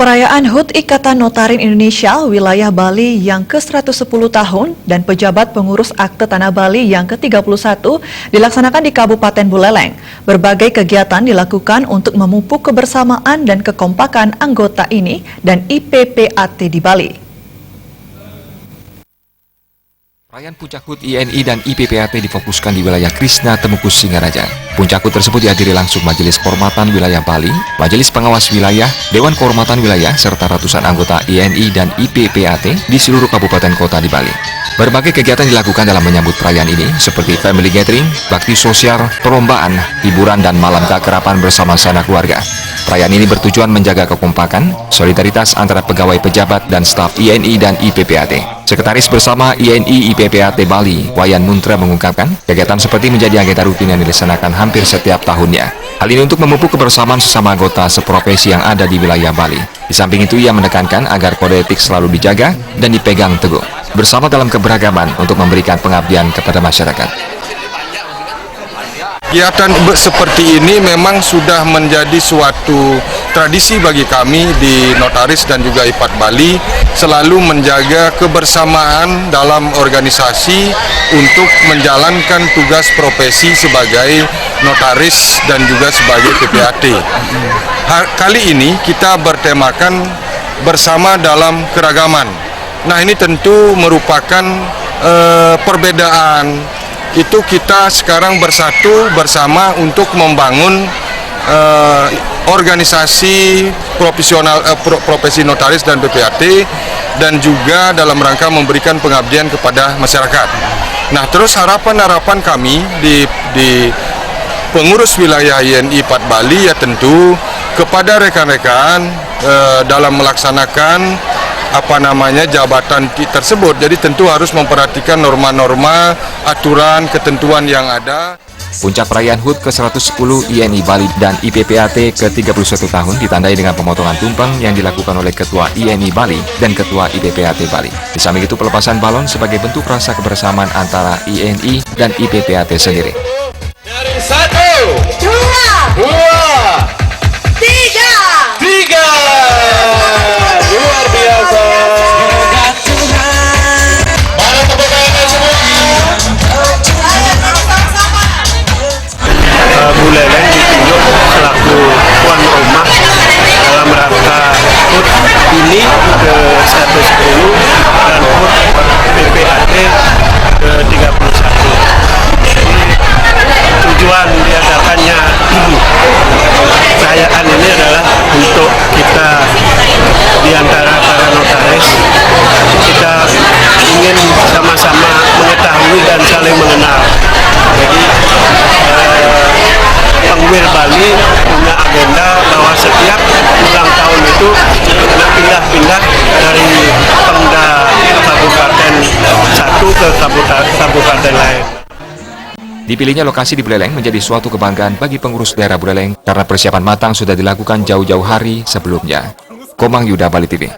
Perayaan HUT Ikatan Notarin Indonesia wilayah Bali yang ke-110 tahun dan pejabat pengurus akte Tanah Bali yang ke-31 dilaksanakan di Kabupaten Buleleng. Berbagai kegiatan dilakukan untuk memupuk kebersamaan dan kekompakan anggota ini dan IPPAT di Bali. Perayaan Puncak HUT INI dan IPPAT difokuskan di wilayah Krishna Temukus Singaraja. Puncak HUT tersebut dihadiri langsung Majelis Kehormatan Wilayah Bali, Majelis Pengawas Wilayah, Dewan Kehormatan Wilayah, serta ratusan anggota INI dan IPPAT di seluruh kabupaten kota di Bali. Berbagai kegiatan dilakukan dalam menyambut perayaan ini, seperti family gathering, bakti sosial, perlombaan, hiburan, dan malam keakraban bersama sanak keluarga. Perayaan ini bertujuan menjaga kekompakan, solidaritas antara pegawai pejabat dan staf INI dan IPPAT. Sekretaris Bersama INI IPPAT Bali, Wayan Muntra mengungkapkan, kegiatan seperti menjadi agenda rutin yang dilaksanakan hampir setiap tahunnya. Hal ini untuk memupuk kebersamaan sesama anggota seprofesi yang ada di wilayah Bali. Di samping itu, ia menekankan agar kode etik selalu dijaga dan dipegang teguh, bersama dalam keberagaman untuk memberikan pengabdian kepada masyarakat. Kegiatan seperti ini memang sudah menjadi suatu tradisi bagi kami di Notaris dan juga IPAT Bali, selalu menjaga kebersamaan dalam organisasi untuk menjalankan tugas profesi sebagai notaris dan juga sebagai PPAT. Kali ini kita bertemakan bersama dalam keragaman. Nah, ini tentu merupakan perbedaan. Itu kita sekarang bersatu bersama untuk membangun organisasi profesional profesi notaris dan PPAT, dan juga dalam rangka memberikan pengabdian kepada masyarakat. Nah, terus harapan-harapan kami di pengurus wilayah INI IPAT Bali ya tentu kepada rekan-rekan dalam melaksanakan jabatan tersebut. Jadi tentu harus memperhatikan norma-norma, aturan, ketentuan yang ada. Puncak perayaan HUT ke-110 INI Bali dan IPPAT ke-31 tahun ditandai dengan pemotongan tumpeng yang dilakukan oleh Ketua INI Bali dan Ketua IPPAT Bali. Di samping itu, pelepasan balon sebagai bentuk rasa kebersamaan antara INI dan IPPAT sendiri. Dari 1, 2, 3. Luar biasa. Mana tepuk semua? Buleleng ditunjuk selaku tuan rumah dalam rangka HUT ini ke-110 dan HUT PPAT ke-31. Jadi tujuan diadakannya perayaan ini adalah untuk kita di antara para notaris, kita ingin sama-sama mengetahui dan saling mengenal. Jadi Pengwil Bali punya agenda bahwa setiap ulang tahun itu pindah-pindah dari Pemda kabupaten satu ke kabupaten lain. Dipilihnya lokasi di Buleleng menjadi suatu kebanggaan bagi pengurus daerah Buleleng karena persiapan matang sudah dilakukan jauh-jauh hari sebelumnya. Komang Yuda, Bali TV.